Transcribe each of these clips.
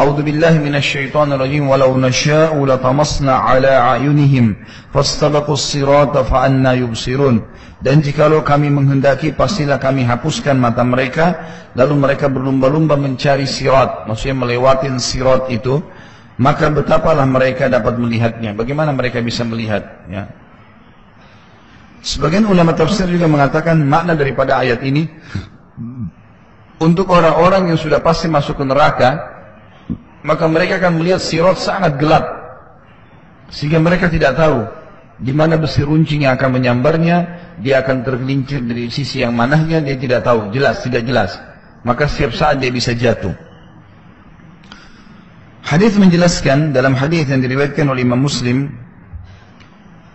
A'udzu billahi minasyaitonir rajim walau nasya'u latamasna 'ala a'yunihim fastabaqus sirata fa anna yubsirun. Dan jikalau kami menghendaki pastilah kami hapuskan mata mereka lalu mereka berlumba-lumba mencari sirat, maksudnya melewatin sirat itu, maka betapalah mereka dapat melihatnya. Bagaimana mereka bisa melihat, ya? Sebagian ulama tafsir juga mengatakan makna daripada ayat ini untuk orang-orang yang sudah pasti masuk ke neraka, maka mereka akan melihat sirat sangat gelap sehingga mereka tidak tahu di mana besi runcing yang akan menyambarnya. Dia akan tergelincir dari sisi yang manahnya, dia tidak tahu, tidak jelas. Maka setiap saat dia bisa jatuh. Hadis menjelaskan, dalam hadis yang diriwayatkan oleh Imam Muslim,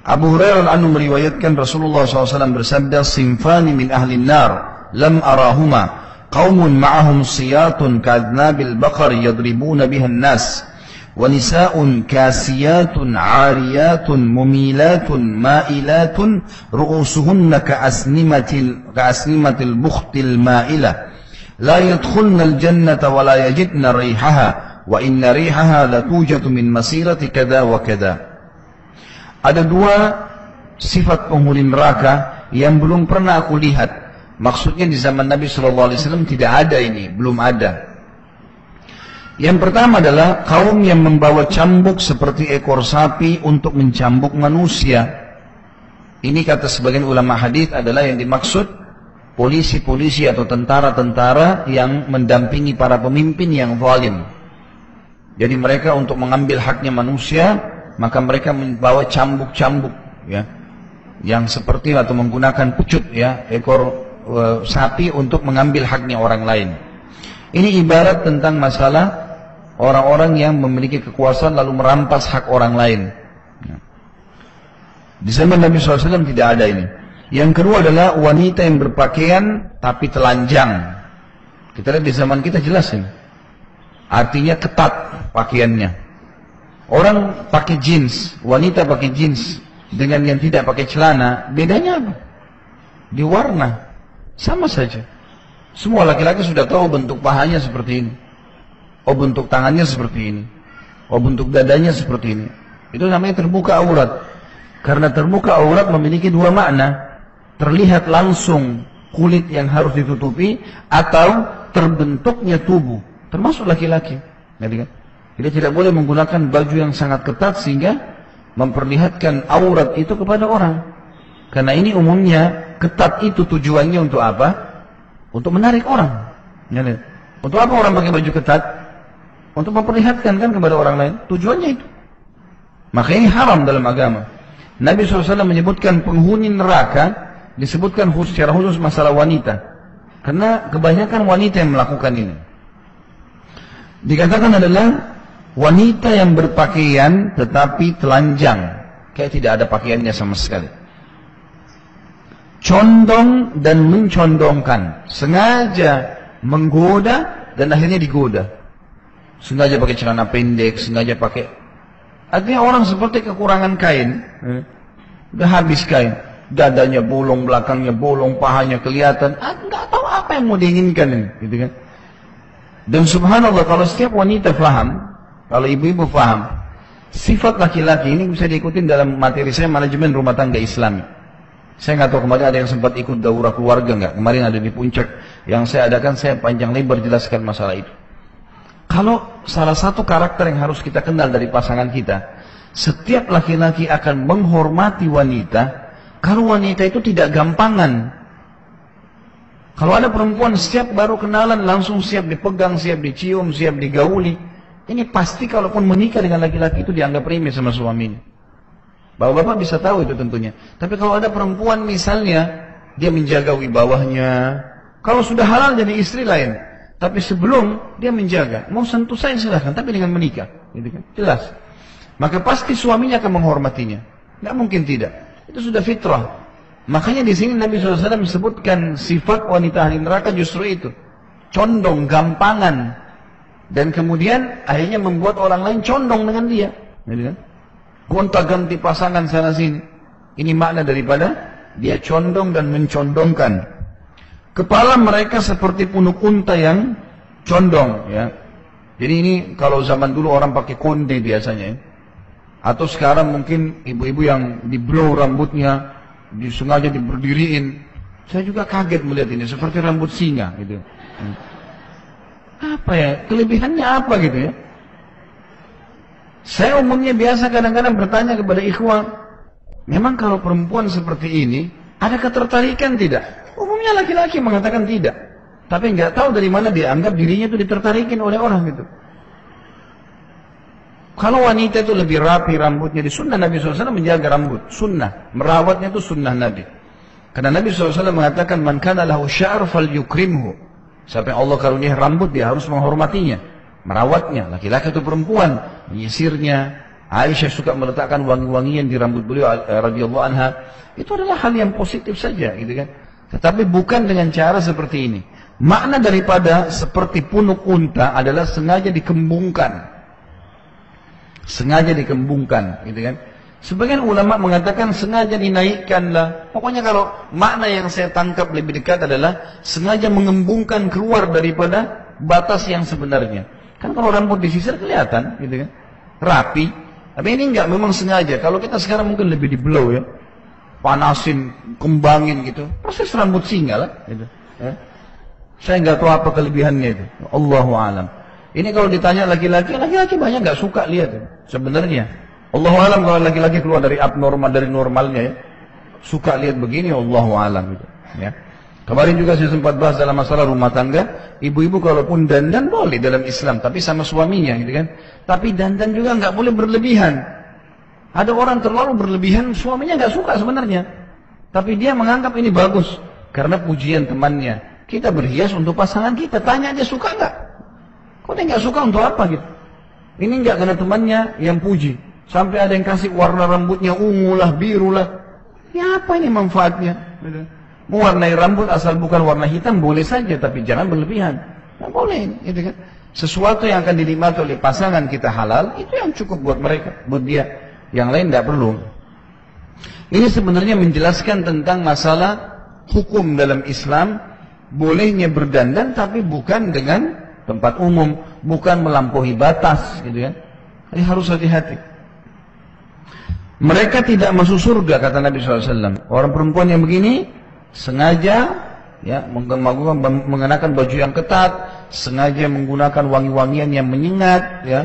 Abu Hurairah anhu meriwayatkan Rasulullah SAW bersabda, "Sinfani min ahli nar lam arahuma, qaumun ma'ahum siyatun ka'adnabil baqar yadribuna biha an-nas, wa nisa'un kasiyatun 'ariyatun mumilatun ma'ilatun ru'usuhunna ka'asnimatil bukhtil ma'ilah, la yadkhulna al-jannata wa la yajidna rihaha, wa inna rihaha la tujatu min masirati kada wa kada." Ada dua sifat penghuni neraka yang belum pernah aku lihat. Maksudnya di zaman Nabi SAW tidak ada ini, belum ada. Yang pertama adalah kaum yang membawa cambuk seperti ekor sapi untuk mencambuk manusia. Ini kata sebagian ulama hadis adalah yang dimaksud polisi-polisi atau tentara-tentara yang mendampingi para pemimpin yang zalim. Jadi mereka untuk mengambil haknya manusia, maka mereka membawa cambuk-cambuk, ya, yang seperti atau menggunakan pucut, ya, ekor sapi untuk mengambil haknya orang lain. Ini ibarat tentang masalah orang-orang yang memiliki kekuasaan lalu merampas hak orang lain. Di zaman Nabi SAW tidak ada ini. Yang kedua adalah wanita yang berpakaian tapi telanjang. Kita lihat di zaman kita jelas ini. Artinya ketat pakaiannya. Orang pakai jeans, wanita pakai jeans dengan yang tidak pakai celana, bedanya apa? Di warna. Sama saja. Semua laki-laki sudah tahu bentuk pahanya seperti ini. Oh, bentuk tangannya seperti ini. Oh, bentuk dadanya seperti ini. Itu namanya terbuka aurat. Karena terbuka aurat memiliki dua makna. Terlihat langsung kulit yang harus ditutupi atau terbentuknya tubuh. Termasuk laki-laki. Jadi tidak boleh menggunakan baju yang sangat ketat sehingga memperlihatkan aurat itu kepada orang. Karena ini umumnya ketat itu tujuannya untuk apa? Untuk menarik orang. Untuk apa orang pakai baju ketat? Untuk memperlihatkan kan kepada orang lain. Tujuannya itu. Maka ini haram dalam agama. Nabi SAW menyebutkan penghuni neraka, disebutkan secara khusus masalah wanita. Karena kebanyakan wanita yang melakukan ini. Dikatakan adalah wanita yang berpakaian tetapi telanjang, kayak tidak ada pakaiannya sama sekali. Condong dan mencondongkan, sengaja menggoda dan akhirnya digoda. Sengaja pakai celana pendek, sengaja pakai. Artinya orang seperti kekurangan kain, udah habis kain, dadanya bolong, belakangnya bolong, pahanya kelihatan, nggak tahu apa yang mau diinginkan ini, gitu kan? Dan subhanallah kalau setiap wanita faham, kalau ibu-ibu faham, sifat laki-laki ini bisa diikutin dalam materi saya manajemen rumah tangga Islami. Saya nggak tahu kemarin ada yang sempat ikut daurah keluarga nggak? Kemarin ada di Puncak yang saya adakan, saya panjang lebar jelaskan masalah itu. Kalau salah satu karakter yang harus kita kenal dari pasangan kita, setiap laki-laki akan menghormati wanita kalau wanita itu tidak gampangan. Kalau ada perempuan setiap baru kenalan langsung siap dipegang, siap dicium, siap digauli, ini pasti kalaupun menikah dengan laki-laki itu dianggap remeh sama suaminya. Bapak-bapak bisa tahu itu tentunya. Tapi kalau ada perempuan misalnya, dia menjaga wibawahnya. Kalau sudah halal jadi istri lain. Tapi sebelum dia menjaga, mau sentuh saya silahkan, tapi dengan menikah. Gitu kan? Jelas. Maka pasti suaminya akan menghormatinya. Tidak mungkin tidak. Itu sudah fitrah. Makanya di sini Nabi SAW sebutkan sifat wanita ahli neraka justru itu. Condong, gampangan. Dan kemudian akhirnya membuat orang lain condong dengan dia. Gitu kan? Gonta-ganti pasangan sana sini. Ini makna daripada dia condong dan mencondongkan. Kepala mereka seperti punuk unta yang condong, ya, Jadi ini kalau zaman dulu orang pakai konde biasanya ya. Atau sekarang mungkin ibu-ibu yang di blow rambutnya, disengaja diberdiriin. Saya juga kaget melihat ini, seperti rambut singa gitu. Apa ya, kelebihannya apa gitu ya. Saya umumnya biasa kadang-kadang bertanya kepada ikhwan, memang kalau perempuan seperti ini, ada ketertarikan tidak? Umumnya laki-laki mengatakan tidak. Tapi nggak tahu dari mana dia anggap dirinya itu ditertarikin oleh orang gitu. Kalau wanita itu lebih rapi rambutnya, di sunnah Nabi SAW menjaga rambut. Sunnah, merawatnya itu sunnah Nabi. Karena Nabi SAW mengatakan, man kana lahu sya'ar fal yukrimhu. Siapa yang Allah karunia rambut, dia harus menghormatinya. Merawatnya, laki-laki atau perempuan. Menyisirnya. Aisyah suka meletakkan wangi-wangian di rambut beliau radhiyallahu anha. Itu adalah hal yang positif saja gitu kan. Tetapi bukan dengan cara seperti ini. Makna daripada seperti punuk unta adalah sengaja dikembungkan. Sengaja dikembungkan, gitu kan. Sebagian ulama mengatakan sengaja dinaikkanlah. Pokoknya kalau makna yang saya tangkap lebih dekat adalah sengaja mengembungkan keluar daripada batas yang sebenarnya. Kan kalau rambut disisir kelihatan, gitu kan, rapi. Tapi ini enggak, memang sengaja. Kalau kita sekarang mungkin lebih di blow ya, panasin, kembangin gitu. Proses rambut singa lah, gitu. Ya. Saya nggak tahu apa kelebihannya itu. Allahu a'lam. Ini kalau ditanya laki-laki, laki-laki banyak nggak suka lihat sebenarnya. Allahu a'lam kalau laki-laki keluar dari abnormal, dari normalnya ya, suka lihat begini, Allahu a'lam gitu. Ya. Kemarin juga saya sempat bahas dalam masalah rumah tangga, ibu-ibu kalaupun dandan boleh dalam Islam, tapi sama suaminya gitu kan. Tapi dandan juga nggak boleh berlebihan. Ada orang terlalu berlebihan, suaminya nggak suka sebenarnya, tapi dia menganggap ini bagus karena pujian temannya. Kita berhias untuk pasangan kita, tanya aja suka nggak? Kok dia nggak suka untuk apa gitu? Ini nggak karena temannya yang puji. Sampai ada yang kasih warna rambutnya ungu lah, biru lah. Ya apa ini manfaatnya? Mewarnai rambut asal bukan warna hitam boleh saja, tapi jangan berlebihan. Nggak boleh, gitu kan? Sesuatu yang akan dinikmati oleh pasangan kita halal, itu yang cukup buat mereka, buat dia. Yang lain tidak perlu. Ini sebenarnya menjelaskan tentang masalah hukum dalam Islam, bolehnya berdandan tapi bukan dengan tempat umum, bukan melampaui batas, gitu kan? Jadi harus hati-hati. Mereka tidak masuk surga, kata Nabi SAW. Orang perempuan yang begini sengaja ya mengenakan baju yang ketat, sengaja menggunakan wangi-wangian yang menyengat, ya,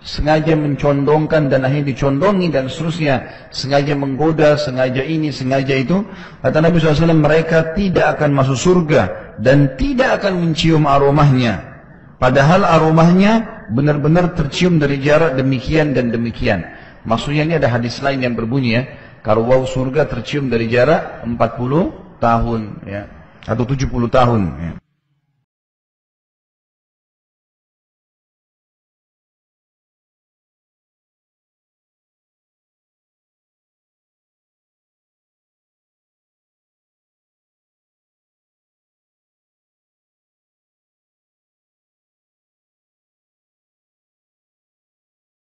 sengaja mencondongkan dan akhirnya dicondongi dan seterusnya, sengaja menggoda, sengaja ini, sengaja itu. Kata Nabi SAW, mereka tidak akan masuk surga dan tidak akan mencium aromahnya. Padahal aromahnya benar-benar tercium dari jarak demikian dan demikian. Maksudnya ini ada hadis lain yang berbunyi ya, kalau bau surga tercium dari jarak 40 tahun ya, atau 70 tahun ya.